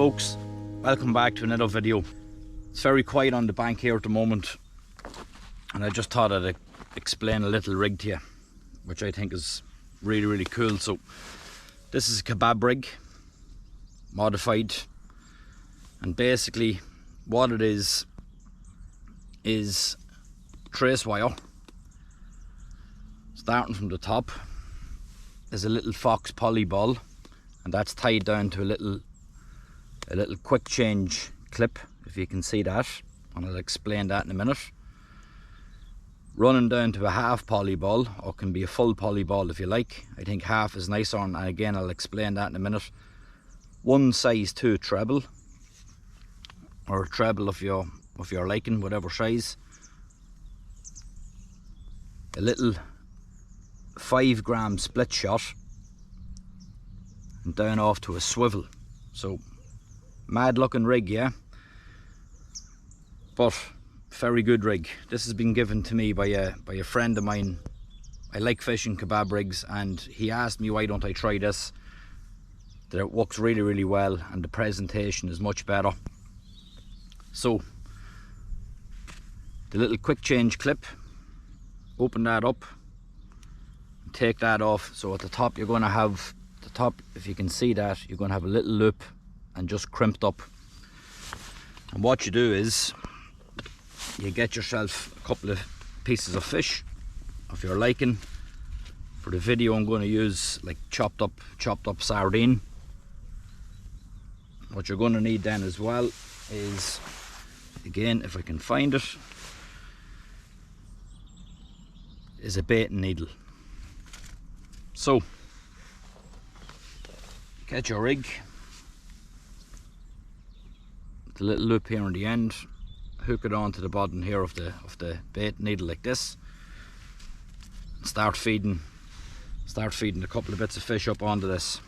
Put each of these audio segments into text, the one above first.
folks, welcome back to another video. It's very quiet on the bank here at the moment, and I just thought I'd explain a little rig to you, which I think is really cool. So this is a kebab rig, modified, and basically what it is trace wire. Starting from the top is a little fox poly ball, and that's tied down to a little quick change clip, if you can see that, and I'll explain that in a minute. Running down to a half poly ball, or can be a full poly ball if you like. I think half is nicer, and again I'll explain that in a minute. One size 2 treble, or a treble of your liking, whatever size. A little 5 gram split shot, and down off to a swivel. So mad looking rig, yeah, but very good rig. This has been given to me by a friend of mine. I like fishing kebab rigs, and he asked me why don't I try this, that it works really well and the presentation is much better. So the little quick change clip, open that up, take that off. So at the top you're going to have the top, if you can see that, you're going to have a little loop and just crimped up. And what you do is you get yourself a couple of pieces of fish of your liking. For the video I'm going to use like chopped up sardine. What you're going to need then as well is, again if I can find it, is a baiting needle. So get your rig, the little loop here on the end, hook it onto the bottom here of the bait needle like this, and start feeding a couple of bits of fish up onto this.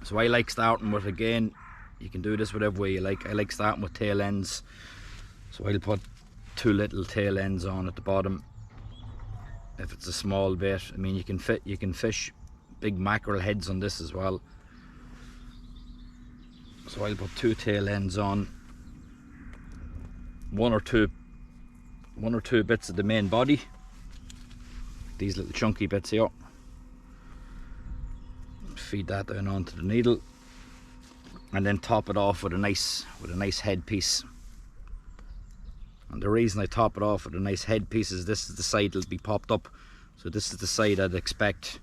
So I like starting with, again, you can do this whatever way you like. I like starting with tail ends, so I'll put 2 little tail ends on at the bottom. If it's a small bait, I mean, you can fish big mackerel heads on this as well. So I'll put 2 tail ends on, one or two bits of the main body, these little chunky bits here. Feed that down onto the needle, and then top it off with a nice head piece. And the reason I top it off with a nice head piece is this is the side that'll be popped up. So this is the side I'd expect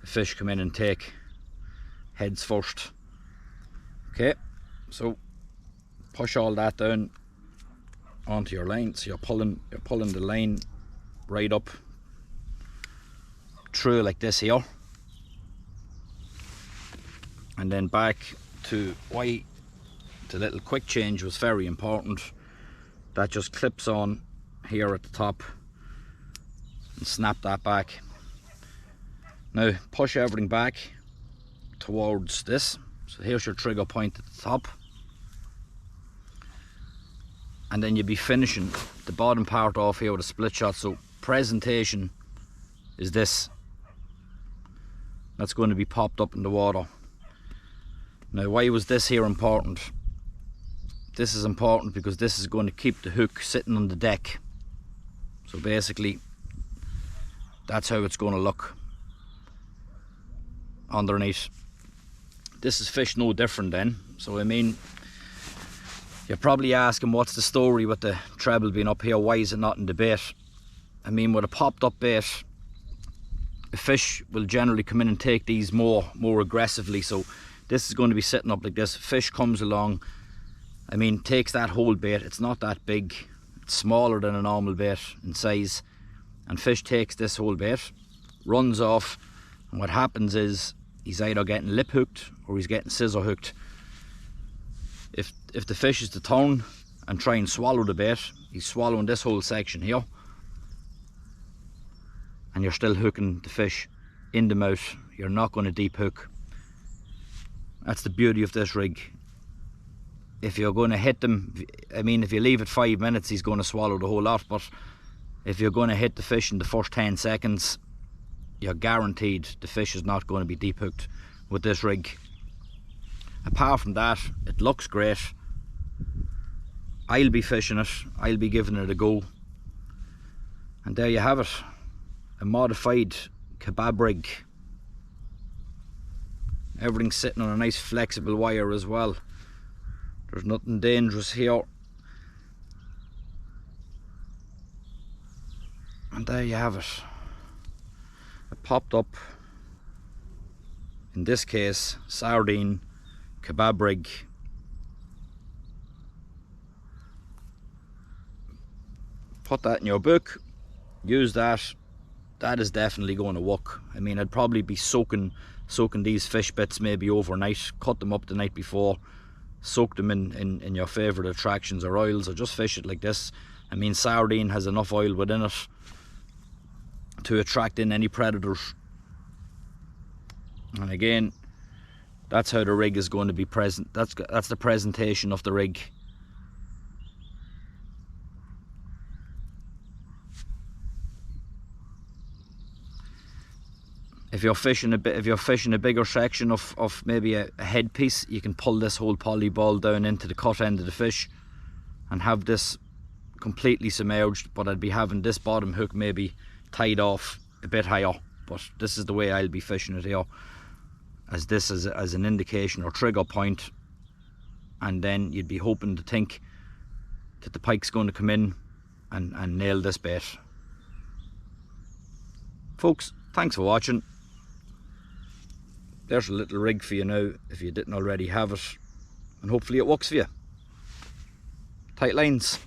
the fish come in and take, heads first. Okay, so push all that down onto your line. So you're pulling the line right up through like this here, and then back to why the little quick change was very important. That just clips on here at the top, and snap that back. Now push everything back towards this. So here's your trigger point at the top, and then you'll be finishing the bottom part off here with a split shot. So presentation is this. That's going to be popped up in the water. Now why was this here important? This is important because this is going to keep the hook sitting on the deck. So basically that's how it's going to look underneath. This is fish no different then. So I mean, you're probably asking what's the story with the treble being up here, why is it not in the bait? I mean, with a popped up bait, a fish will generally come in and take these more aggressively. So this is going to be sitting up like this. Fish comes along, I mean, takes that whole bait. It's not that big, it's smaller than a normal bait in size, and fish takes this whole bait, runs off, and what happens is he's either getting lip hooked or he's getting scissor hooked. If the fish is to turn and try and swallow the bait, he's swallowing this whole section here, and you're still hooking the fish in the mouth. You're not going to deep hook. That's the beauty of this rig. If you're going to hit them, I mean, if you leave it 5 minutes, he's going to swallow the whole lot, but if you're going to hit the fish in the first 10 seconds, you're guaranteed the fish is not going to be deep hooked with this rig. apart from that, it looks great. I'll be fishing it, I'll be giving it a go. And there you have it, a modified kebab rig. Everything's sitting on a nice flexible wire as well. There's nothing dangerous here. And there you have it. It popped up, in this case, sardine kebab rig. Put that in your book, use that. That is definitely going to work. I mean, I'd probably be soaking these fish bits maybe overnight, cut them up the night before, soak them in your favourite attractions or oils, or just fish it like this. I mean, sardine has enough oil within it to attract in any predators. And again, that's how the rig is going to be present. That's the presentation of the rig. If you're fishing a bigger section of maybe a headpiece, you can pull this whole poly ball down into the cut end of the fish and have this completely submerged, but I'd be having this bottom hook maybe tied off a bit higher. But this is the way I'll be fishing it here, as this as an indication or trigger point, and then you'd be hoping to think that the pike's going to come in and nail this bait. Folks, thanks for watching. There's a little rig for you now if you didn't already have it, and hopefully it works for you. Tight lines.